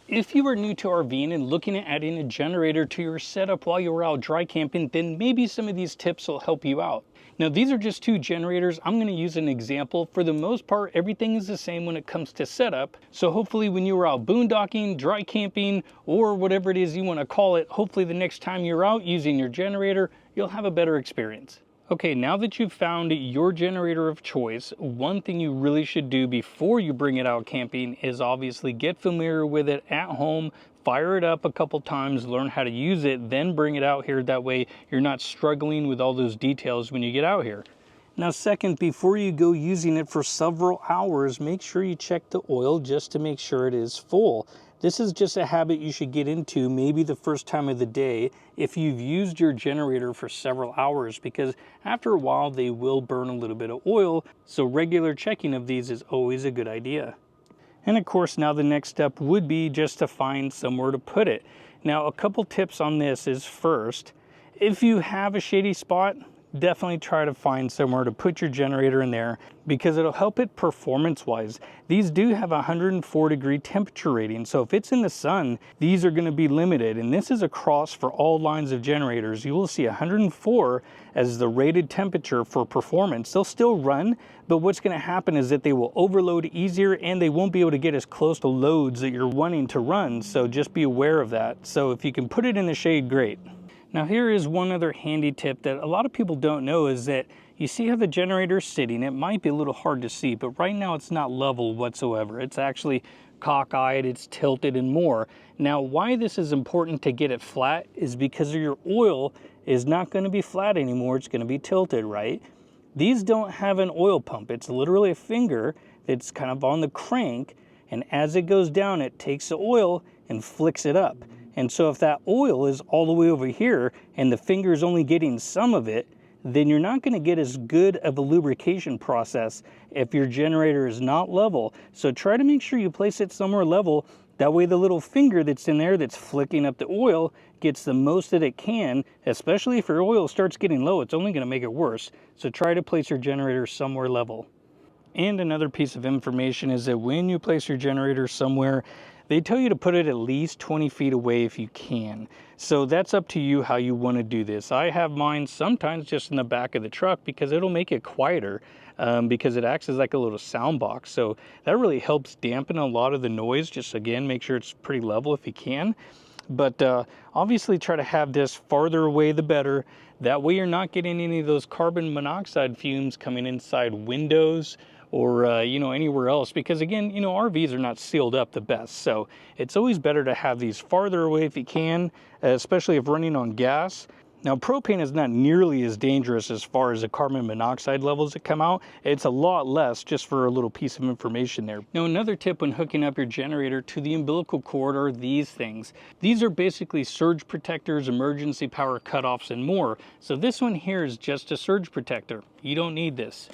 If you are new to RVing and looking at adding a generator to your setup while you're out dry camping, then maybe some of these tips will help you out. Now, these are just 2 generators. I'm going to use an example. For the most part, everything is the same when it comes to setup. So hopefully when you are out boondocking, dry camping, or whatever it is you want to call it, hopefully the next time you're out using your generator, you'll have a better experience. Okay, now that you've found your generator of choice, one thing you really should do before you bring it out camping is obviously get familiar with it at home, fire it up a couple times, learn how to use it, then bring it out here. That way you're not struggling with all those details when you get out here. Now, second, before you go using it for several hours, make sure you check the oil just to make sure it is full. This is just a habit you should get into maybe the first time of the day if you've used your generator for several hours, because after a while they will burn a little bit of oil, so regular checking of these is always a good idea. And of course, now the next step would be just to find somewhere to put it. Now, a couple tips on this is, first, if you have a shady spot, definitely try to find somewhere to put your generator in there, because it'll help it performance wise. These do have a 104-degree temperature rating, so if it's in the sun, these are going to be limited, and this is across for all lines of generators. You will see 104 as the rated temperature for performance. They'll still run, but what's going to happen is that they will overload easier and they won't be able to get as close to loads that you're wanting to run, so just be aware of that. So if you can put it in the shade, great. Now, here is one other handy tip that a lot of people don't know, is that you see how the generator is sitting. It might be a little hard to see, but right now it's not level whatsoever. It's actually cockeyed, it's tilted and more. Now, why this is important to get it flat is because your oil is not going to be flat anymore. It's going to be tilted, right? These don't have an oil pump. It's literally a finger that's kind of on the crank, and as it goes down, it takes the oil and flicks it up. And so if that oil is all the way over here and the finger is only getting some of it, then you're not going to get as good of a lubrication process if your generator is not level. So try to make sure you place it somewhere level. That way the little finger that's in there that's flicking up the oil gets the most that it can, especially if your oil starts getting low. It's only going to make it worse. So try to place your generator somewhere level. And another piece of information is that when you place your generator somewhere, they tell you to put it at least 20 feet away if you can. So that's up to you how you want to do this. I have mine sometimes just in the back of the truck because it'll make it quieter, because it acts as like a little sound box. So that really helps dampen a lot of the noise. Just again, make sure it's pretty level if you can. But obviously try to have this farther away the better. That way you're not getting any of those carbon monoxide fumes coming inside windows or anywhere else, because again, RVs are not sealed up the best. So it's always better to have these farther away if you can, especially if running on gas. Now, propane is not nearly as dangerous as far as the carbon monoxide levels that come out. It's a lot less, just for a little piece of information there. Now, another tip when hooking up your generator to the umbilical cord are these things. These are basically surge protectors, emergency power cutoffs, and more. So this one here is just a surge protector. You don't need this.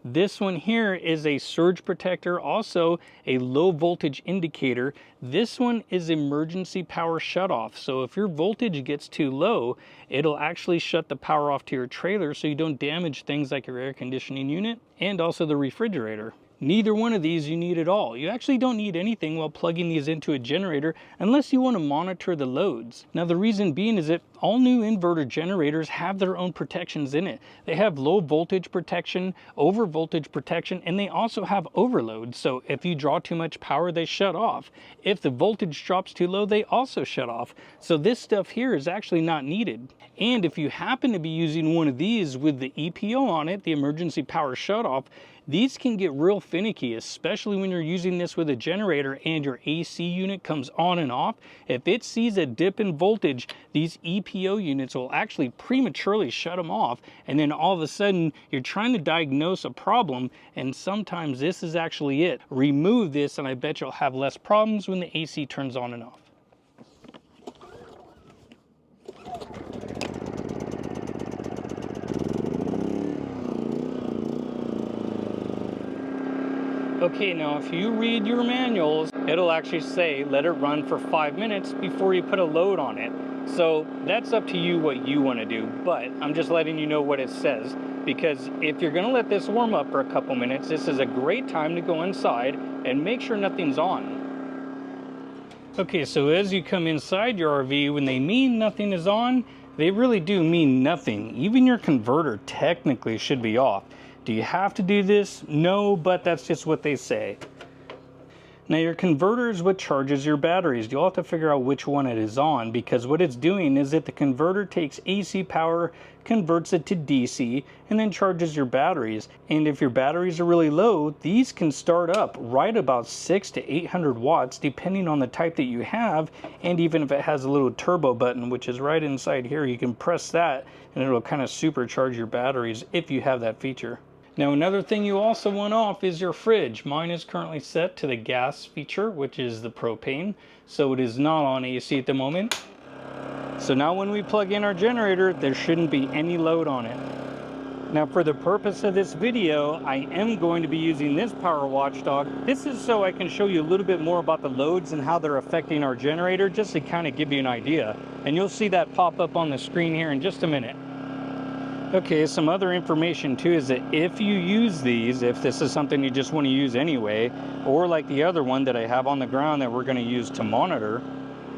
This one here is a surge protector, also a low voltage indicator. This one is emergency power shutoff. So if your voltage gets too low, it'll actually shut the power off to your trailer so you don't damage things like your air conditioning unit and also the refrigerator. Neither one of these you need at all. You actually don't need anything while plugging these into a generator unless you want to monitor the loads. Now, the reason being is that all new inverter generators have their own protections in it. They have low voltage protection, over voltage protection, and they also have overload. So if you draw too much power, they shut off. If the voltage drops too low, they also shut off. So this stuff here is actually not needed. And if you happen to be using one of these with the EPO on it, the emergency power shutoff, these can get real finicky, especially when you're using this with a generator and your AC unit comes on and off. If it sees a dip in voltage, these EPO units will actually prematurely shut them off, and then all of a sudden you're trying to diagnose a problem, and sometimes this is actually it. Remove this and I bet you'll have less problems when the AC turns on and off. Okay, now if you read your manuals, it'll actually say let it run for 5 minutes before you put a load on it. So that's up to you what you want to do, but I'm just letting you know what it says, because if you're going to let this warm up for a couple minutes, this is a great time to go inside and make sure nothing's on. Okay, so as you come inside your RV, when they mean nothing is on, they really do mean nothing. Even your converter technically should be off. Do you have to do this? No, but that's just what they say. Now your converter is what charges your batteries. You'll have to figure out which one it is on, because what it's doing is that the converter takes AC power, converts it to DC, and then charges your batteries. And if your batteries are really low, these can start up right about 600 to 800 watts depending on the type that you have. And even if it has a little turbo button, which is right inside here, you can press that and it'll kind of supercharge your batteries if you have that feature. Now another thing you also want off is your fridge. Mine is currently set to the gas feature, which is the propane, so it is not on AC at the moment. So now when we plug in our generator, there shouldn't be any load on it. Now for the purpose of this video, I am going to be using this Power Watchdog. This is so I can show you a little bit more about the loads and how they're affecting our generator, just to kind of give you an idea. And you'll see that pop up on the screen here in just a minute. Okay, some other information too is that if you use these, if this is something you just want to use anyway, or like the other one that I have on the ground that we're going to use to monitor,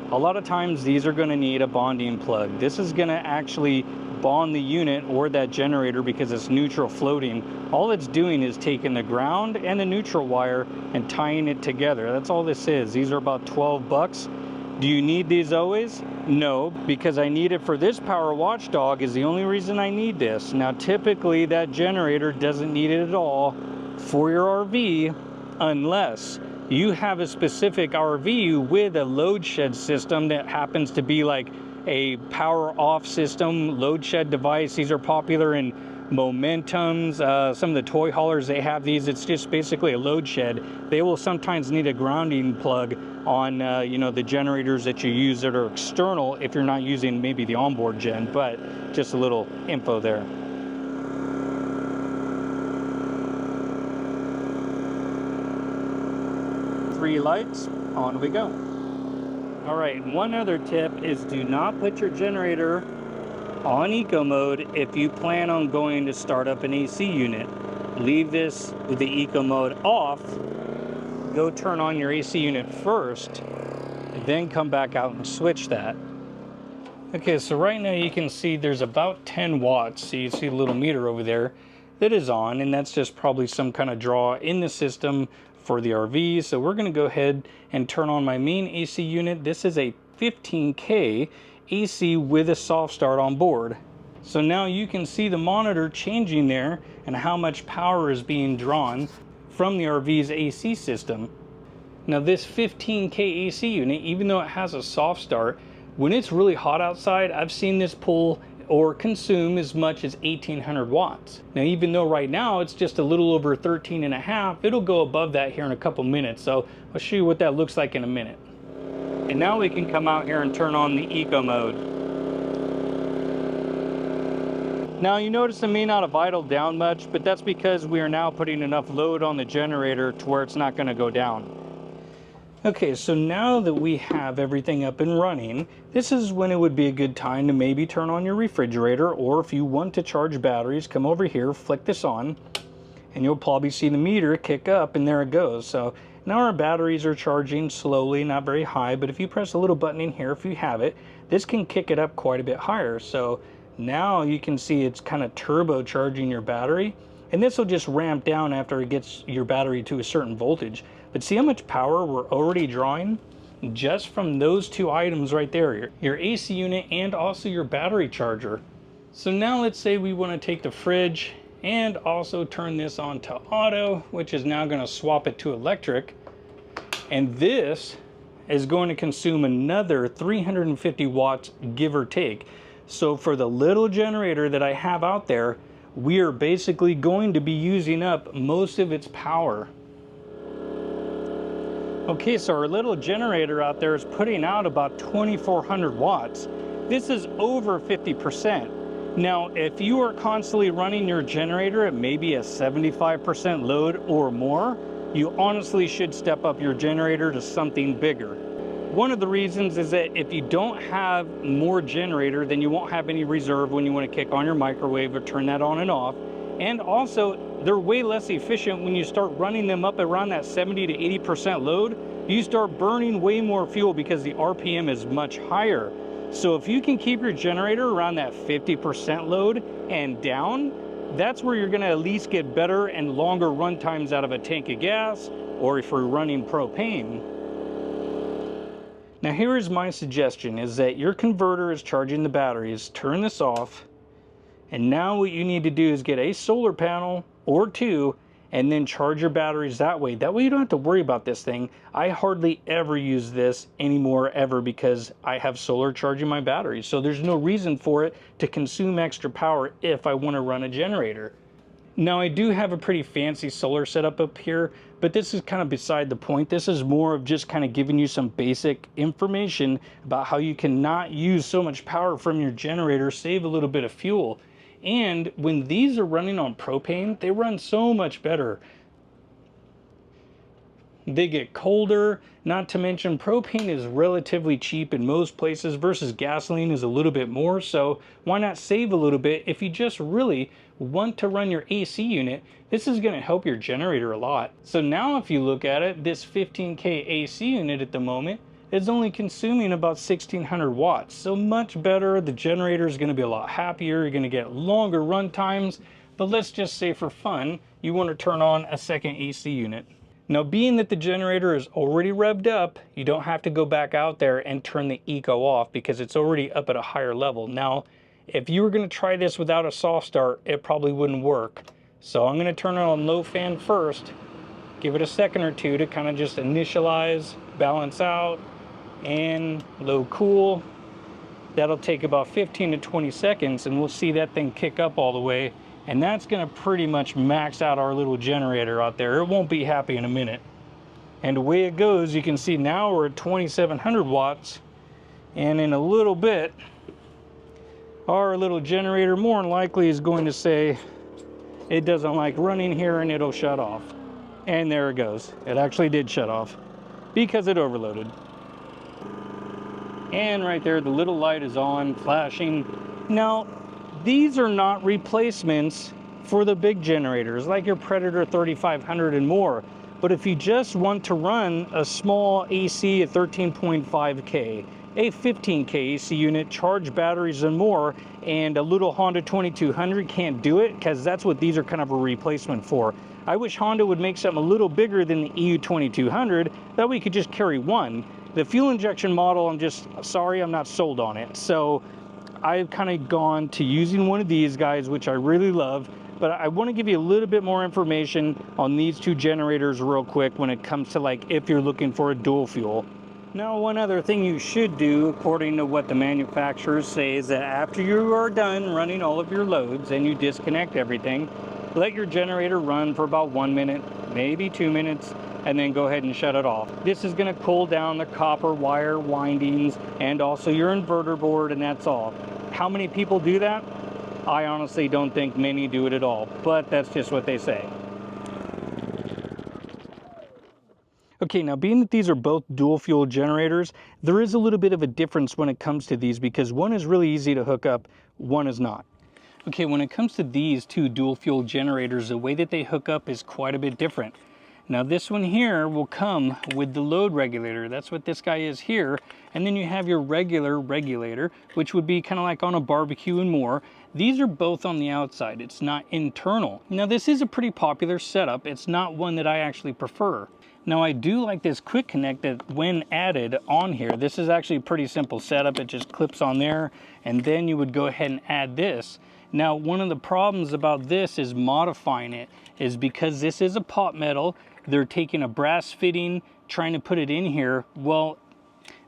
a lot of times these are going to need a bonding plug. This is going to actually bond the unit or that generator because it's neutral floating. All it's doing is taking the ground and the neutral wire and tying it together. That's all this is. These are about 12 bucks. Do you need these always? No, because I need it for this Power Watchdog is the only reason I need this. Now typically that generator doesn't need it at all for your RV unless you have a specific RV with a load shed system that happens to be like a power off system load shed device. These are popular in Momentums, some of the toy haulers, they have these. It's just basically a load shed. They will sometimes need a grounding plug on you know, the generators that you use that are external if you're not using maybe the onboard gen, but just a little info there. Three lights, on we go. All right, one other tip is do not put your generator on eco mode if you plan on going to start up an AC unit. Leave this with the eco mode off, go turn on your AC unit first, then come back out and switch that. Okay, so right now you can see there's about 10 watts. So you see the little meter over there that is on, and that's just probably some kind of draw in the system for the RV. So we're gonna go ahead and turn on my main AC unit. This is a 15K AC with a soft start on board. So now you can see the monitor changing there and how much power is being drawn from the RV's AC system. Now this 15K AC unit, even though it has a soft start, when it's really hot outside, I've seen this pull or consume as much as 1800 watts. Now even though right now it's just a little over 13 and a half, it'll go above that here in a couple minutes. So I'll show you what that looks like in a minute. And now we can come out here and turn on the eco mode. Now you notice it may not have idled down much, but that's because we are now putting enough load on the generator to where it's not going to go down. Okay, so now that we have everything up and running, this is when it would be a good time to maybe turn on your refrigerator, or if you want to charge batteries, come over here, flick this on, and you'll probably see the meter kick up, and there it goes. So now our batteries are charging slowly, not very high, but if you press a little button in here, if you have it, this can kick it up quite a bit higher. So now you can see it's kind of turbocharging your battery, and this will just ramp down after it gets your battery to a certain voltage. But see how much power we're already drawing just from those two items right there, your AC unit and also your battery charger. So now let's say we want to take the fridge and also turn this on to auto, which is now going to swap it to electric. And this is going to consume another 350 watts, give or take. So for the little generator that I have out there, we are basically going to be using up most of its power. Okay, so our little generator out there is putting out about 2400 watts. This is over 50%. Now, if you are constantly running your generator at maybe a 75% load or more, you honestly should step up your generator to something bigger. One of the reasons is that if you don't have more generator, then you won't have any reserve when you want to kick on your microwave or turn that on and off. And also, they're way less efficient when you start running them up around that 70 to 80% load. you start burning way more fuel because the RPM is much higher. So if you can keep your generator around that 50% load and down, that's where you're gonna at least get better and longer run times out of a tank of gas, or if you're running propane. Now here is my suggestion, is that your converter is charging the batteries. Turn this off, and now what you need to do is get a solar panel or two and then charge your batteries that way. That way you don't have to worry about this thing. I hardly ever use this anymore ever because I have solar charging my batteries. So there's no reason for it to consume extra power if I want to run a generator. Now I do have a pretty fancy solar setup up here, but this is kind of beside the point. This is more of just kind of giving you some basic information about how you can not use so much power from your generator, save a little bit of fuel. And when these are running on propane, they run so much better. They get colder, not to mention propane is relatively cheap in most places versus gasoline is a little bit more, so why not save a little bit if you just really want to run your AC unit? This is going to help your generator a lot. So now if you look at it, this 15K AC unit at the moment is only consuming about 1600 watts, so much better. The generator is going to be a lot happier, you're going to get longer run times, but let's just say for fun, you want to turn on a second AC unit. Now, being that the generator is already revved up, you don't have to go back out there and turn the eco off because it's already up at a higher level. Now, if you were going to try this without a soft start, it probably wouldn't work. So I'm going to turn it on low fan first, give it a second or two to kind of just initialize, balance out, and low cool. That'll take about 15 to 20 seconds and we'll see that thing kick up all the way. And that's gonna pretty much max out our little generator out there. It won't be happy in a minute. And the way it goes, you can see now we're at 2700 watts. And in a little bit, our little generator more than likely is going to say it doesn't like running here and it'll shut off. And there it goes. It actually did shut off because it overloaded. And right there, the little light is on, flashing. Now, these are not replacements for the big generators like your Predator 3500 and more. But if you just want to run a small AC at 13.5K, a 15K AC unit, charge batteries and more, and a little Honda 2200 can't do it because that's what these are kind of a replacement for. I wish Honda would make something a little bigger than the EU 2200, that we could just carry one. The fuel injection model, I'm just sorry, I'm not sold on it. So I've kind of gone to using one of these guys, which I really love, but I want to give you a little bit more information on these two generators real quick when it comes to like if you're looking for a dual fuel. Now, one other thing you should do, according to what the manufacturers say, is that after you are done running all of your loads and you disconnect everything, let your generator run for about 1 minute, maybe 2 minutes, and then go ahead and shut it off. This is going to cool down the copper wire windings and also your inverter board, and that's all. How many people do that? I honestly don't think many do it at all, but that's just what they say. Okay, now being that these are both dual fuel generators, there is a little bit of a difference when it comes to these because one is really easy to hook up, one is not. Okay, when it comes to these two dual fuel generators, the way that they hook up is quite a bit different. Now this one here will come with the load regulator. That's what this guy is here. And then you have your regular regulator, which would be kind of like on a barbecue and more. These are both on the outside. It's not internal. Now this is a pretty popular setup. It's not one that I actually prefer. Now I do like this quick connect that when added on here, this is actually a pretty simple setup. It just clips on there and then you would go ahead and add this. Now one of the problems about this is modifying it is because this is a pot metal. They're taking a brass fitting, trying to put it in here. Well,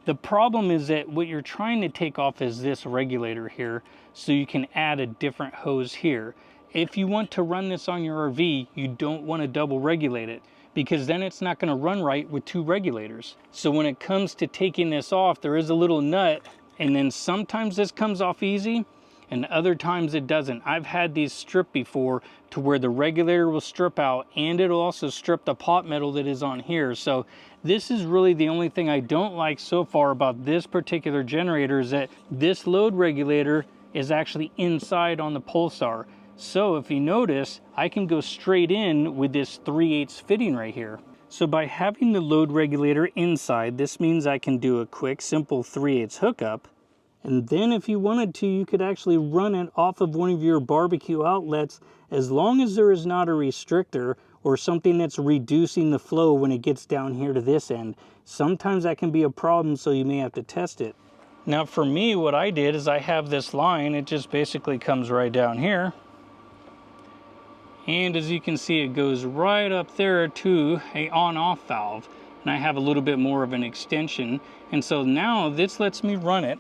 the problem is that what you're trying to take off is this regulator here, so you can add a different hose here. If you want to run this on your RV, you don't want to double regulate it because then it's not going to run right with two regulators. So when it comes to taking this off, there is a little nut, and then sometimes this comes off easy, and other times it doesn't. I've had these stripped before to where the regulator will strip out and it'll also strip the pot metal that is on here. So this is really the only thing I don't like so far about this particular generator is that this load regulator is actually inside on the Pulsar. So if you notice, I can go straight in with this 3/8 fitting right here. So by having the load regulator inside, this means I can do a quick, simple 3/8 hookup. And then if you wanted to, you could actually run it off of one of your barbecue outlets, as long as there is not a restrictor or something that's reducing the flow when it gets down here to this end. Sometimes that can be a problem, so you may have to test it. Now for me, what I did is I have this line, it just basically comes right down here. And as you can see, it goes right up there to a on-off valve. And I have a little bit more of an extension. And so now this lets me run it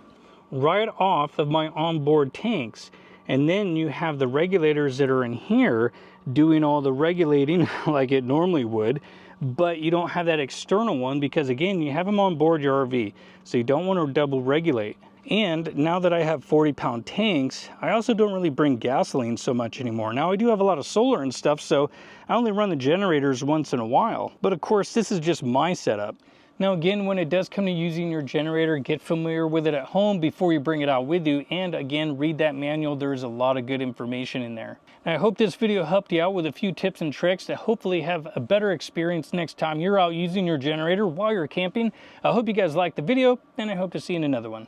right off of my onboard tanks. And then you have the regulators that are in here doing all the regulating like it normally would, but you don't have that external one because, again, you have them on board your RV, so you don't want to double regulate. And now that I have 40-pound tanks, I also don't really bring gasoline so much anymore. Now I do have a lot of solar and stuff, so I only run the generators once in a while. But of course, this is just my setup. Now again, when it does come to using your generator, get familiar with it at home before you bring it out with you. And again, read that manual. There is a lot of good information in there. And I hope this video helped you out with a few tips and tricks to hopefully have a better experience next time you're out using your generator while you're camping. I hope you guys liked the video, and I hope to see you in another one.